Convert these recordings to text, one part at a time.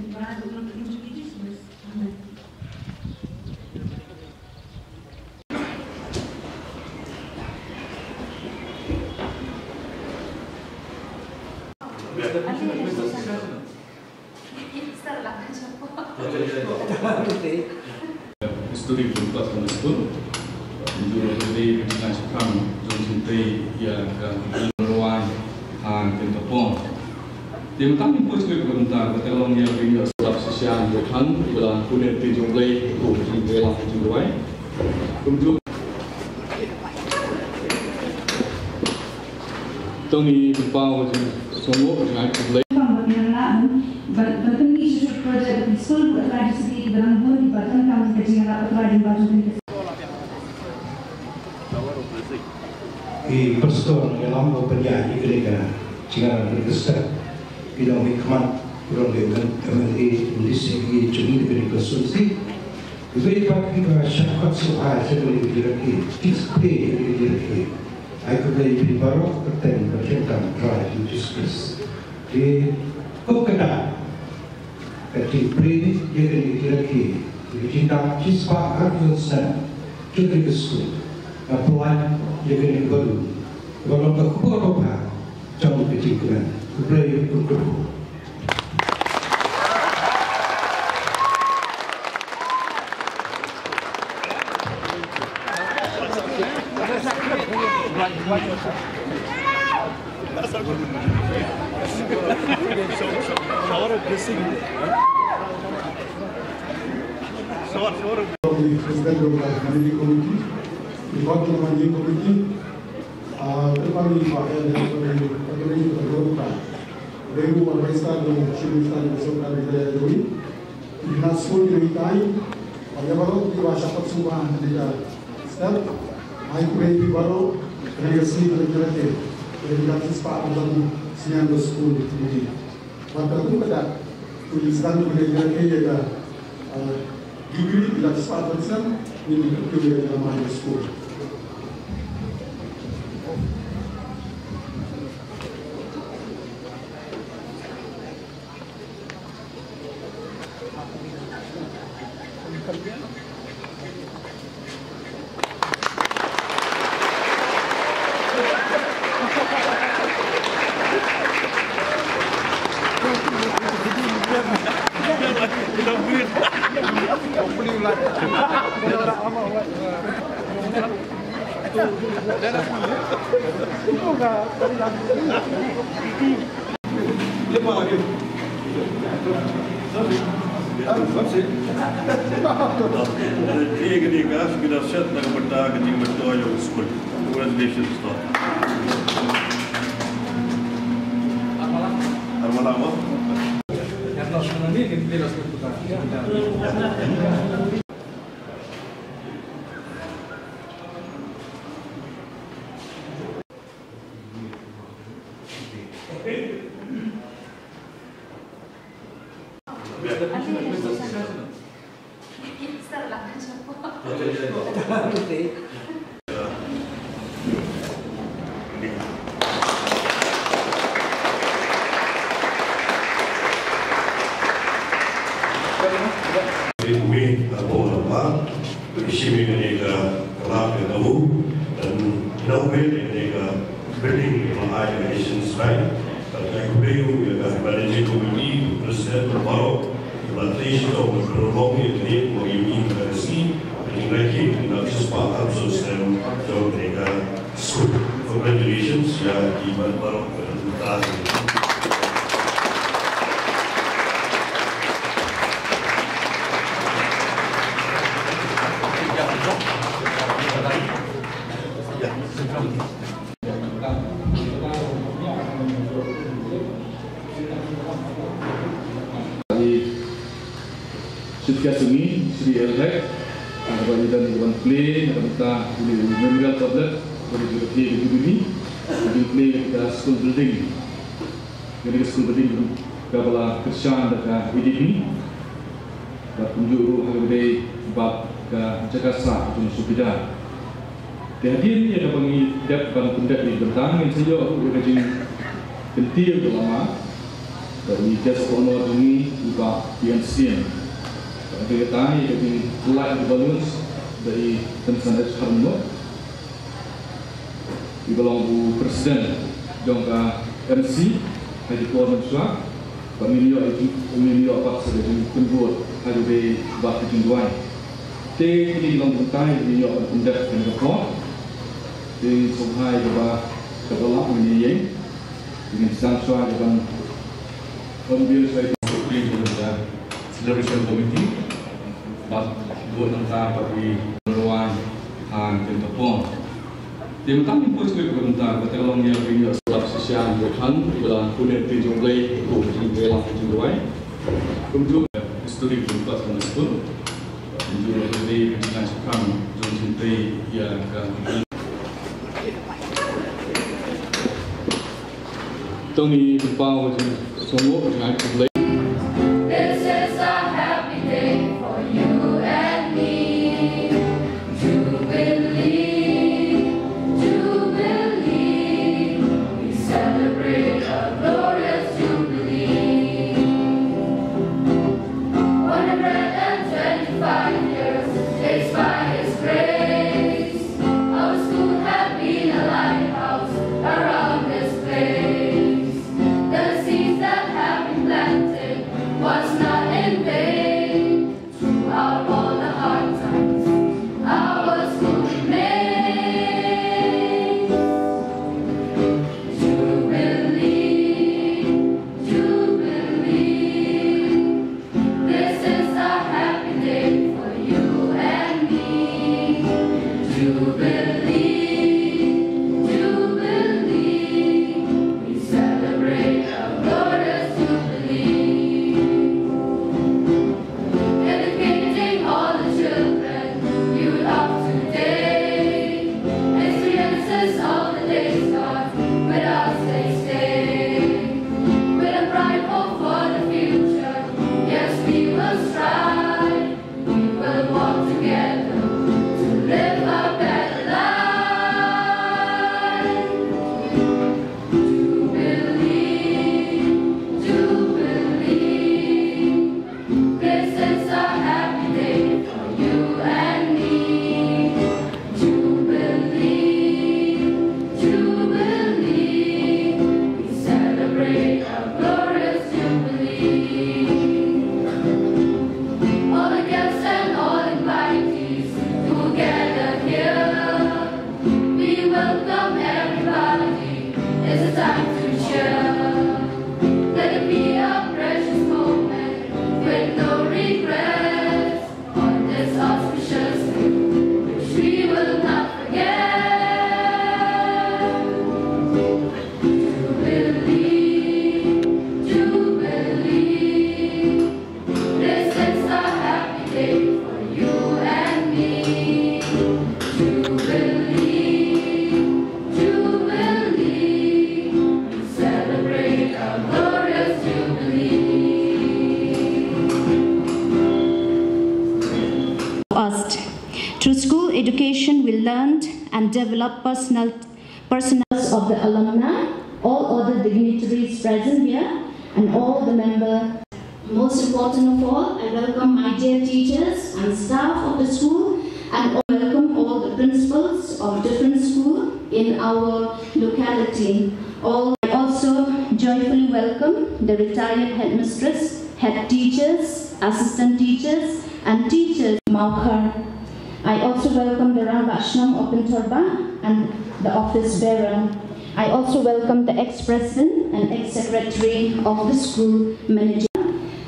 vai introducir-nos. Studi berubah tersebut menjadi dengan sekarang jumpai yang meluai tentang dia kami pun juga berbentar kalau dia punya sebab sosial bukan bila punya dijumpai untuk bela dijumpai kemudian Tony berbawa semua dengan boleh Bertemu isu projek di sekolah tradisi dalam pun di Batam kami kerja rapat di Batam. Persatuan dalam penyanyi mereka jangan berkesan bila hikmat kurang dengan kondisi ini dari konsulsi lebih baik kita syarat soal sebelum diraki display diraki aku beli baru bertentang try to discuss di kota Ketika dia diraki cinta kisah argusan kita kesut pelan dia baru kalau berkorban jauh kecikuran beraya berkorban Presiden Managing Committee, the Bottom Managing Committee, terpilih Pak Menteri Terbuka, Dewan Perwakilan dan Syarikat Bersama Negara Doi, Dinas Poli Militai, pada baru di Wasyapat Subhan Negara Step, Mike baru Negara Sri Negara Ke, Negara Sispa Abang Siang School ini. Pada itu pada tulisan Negara Ke ada degree bila sepatutnya ini berkuliah dalam high school. Congratulations, ya di baru Sudika Sungi, Sri Elrek, ada dan Dewan Play, ada kita di Memorial Tablet, dari di Bumi, di Play kita School Building, jadi School Building kepala Kerjaan dan WDP, dan penjuru hari bab ke Jakarta untuk Subida. Kehadiran yang dapat mengidapkan pendak di bentang yang saja aku berkajing kentil lama dari jas honor ini juga Presiden. Kita ini light balance dari Tanzania Harno. Di belakang Presiden jangka MC Haji Kuala Malaysia, pemilih apa saja penduduk hari ini bak kejenduan. Di belakang buntai di apa pendek dan kepala. Di Songhai kepala menyiang dengan sangat dengan pembiayaan saya di Celebration Committee, bak dua nota bagi peruan han pentapon. Di kami pun sebagai pemerintah bertolong yang bina sebab sosial berhan di dalam kulit dijumpai untuk menjelang penjualan. Kemudian histori berubah sama sekali. Menjual dari penjualan sekarang jumpai yang akan Tony berbawa semua dengan kembali. This is a happy day for you and me. Jubilee, we celebrate a glorious jubilee. 125 years, it's by His grace. Our school had been a lighthouse around this place. The seeds that have been planted was not in vain. Throughout all the hard times, our school remains. Jubilee, Jubilee, this is a happy day for you and me. Jubilee, Jubilee, we celebrate a glorious jubilee. Educating all the children, youth of today. Experiences all the days gone, with us they stay. With a bright hope for the future, yes we will strive. We will walk together to live a better life. Jubilee, Jubilee, this is a happy day for you and me. Jubilee, Jubilee, we celebrate a glorious jubilee. All the guests and all invitees together here, we welcome everybody. It's a time to cheer. Let it be a precious moment with no regrets on this auspicious day, which we will not forget. Jubilee, Jubilee, this is a happy day for you and me. Jubilee, Jubilee, we celebrate a glorious jubilee. Us. Through school education, we learned and developed personals of the alumni, all other dignitaries present here, and all the members. Most important of all, I welcome my dear teachers and staff of the school, and welcome all the principals of different schools in our locality. I also joyfully welcome the retired headmistress, head teachers, assistant teachers, and teachers of Maukhar. I also welcome the Ram Vaishnam of Pintorba and the office bearer. I also welcome the ex-president and ex-secretary of the school manager,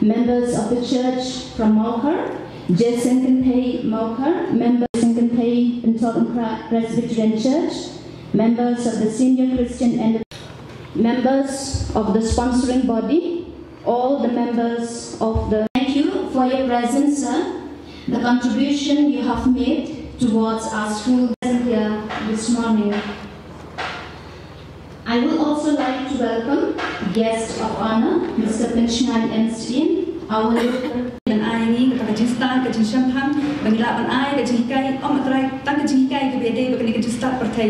members of the church from Maukhar, Jason Kantay Maukhar, members of Kantay Pintorba Presbyterian Church, members of the senior Christian and members of the sponsoring body, all the members of the... Thank you for your presence, sir. The contribution you have made towards our school here this morning. I would also like to welcome guest of honor, Mr. Pinchnan Einstein, our local. Dan ai ni kepada Pakistan, ke Champagne, bangila ban ai ke jikai, matrai tak ke jikai ke bede bagi ke start pertai.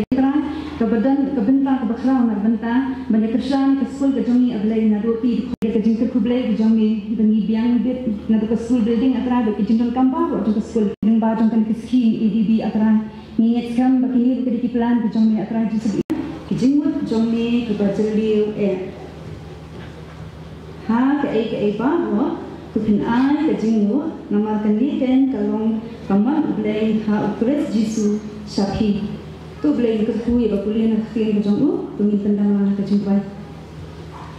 Kebetulan kebentang kebekhraun bentang banyak kerjaan ke sekolah ke jami ablay na roti ke jingkir kublay ke jami bagi biang main bit na to school building atra ba kitchen kamba ro to school building ba jong kan kiski EDB atra ni net kam ba kini ke di plan bi jong me atra ji sabi kitchen mut jong me ki ba jeli ha ke ba ro to pin ai ke jingu namar kan ni ken kalong kamba blai ha ukres jisu sapi tu blai ke kui ba kulian khien jong u tu ni tendang ke jing ba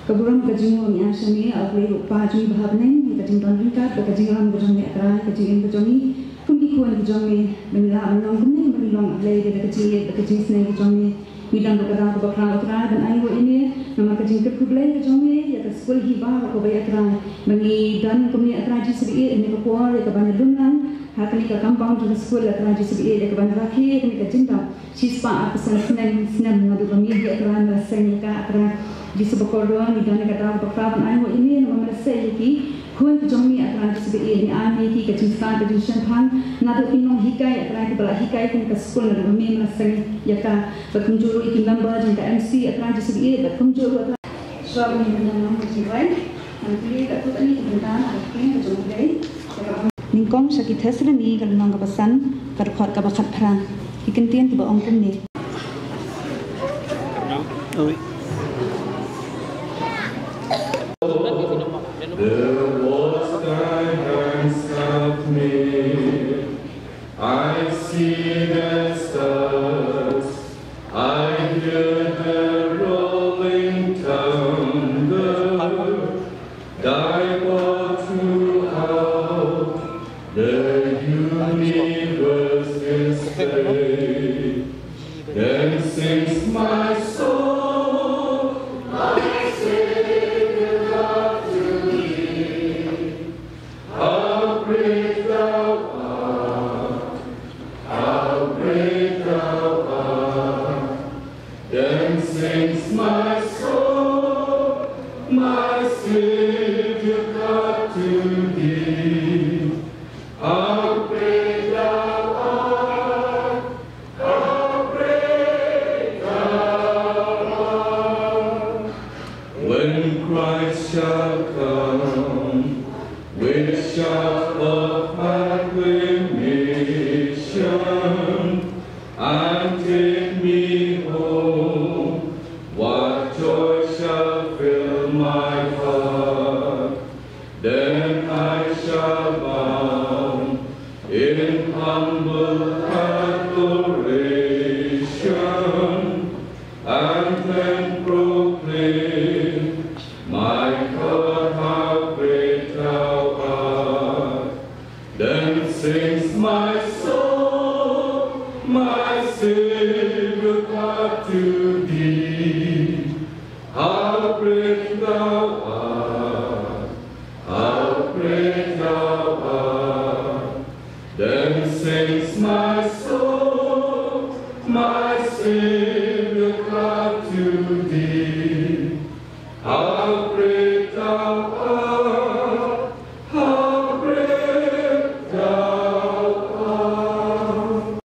Keburan kajing ni asani aglay paju bahabnen kajing tanrikat kajing ram kajing ni akra kajing kajing ni kundi kuan kajing ni menila menong kuning menilong aglay dari kajing senai kajing ni midang berkata bakra akra dan ayo ini nama kajing kerkublay kajing ni ya sekolah hiba ko bay akra mengi dan kumi akra ji sebi ini ko kuar ya kabanya dunang hakni ka kampung di sekolah akra ji sebi ya kabanya rakhi kini kajing ta sispa apa senai ngadu kami ya akra rasanya ka akra di sebuah doang di dalam kata berkata ayo ini nama merasa lagi kuan kejami akan disebut ini ani ki kecintaan kecintaan nado inong hikai akan kita hikai pun ke sekolah dan kami merasa ya ka berkunjung ikin lamba jengka MC akan disebut ini berkunjung akan suami yang menjiwai nanti kat tu tadi kecintaan akan kejami gay ningkong sakit hasil ni kalau nang kepesan kerkot kebakat perang ikentian tiba ongkum ni The walls thy hands have made, I see the stars, I hear the rolling thunder, thy word throughout the universe is played. Then sings my soul, my Savior God to me. How great thou art, how great thou art. Then sings my soul, my Savior God to thee. How great thou art, how great thou art. When Christ shall come with shout of acclamation and take me home, what joy shall fill my heart? Then I shall bow in humble adoration and then proclaim, my God, how great thou art. Then sings my soul, my Savior God to thee. How great thou art, how great thou art. Then sings my soul, my Savior God to thee. How great thou art.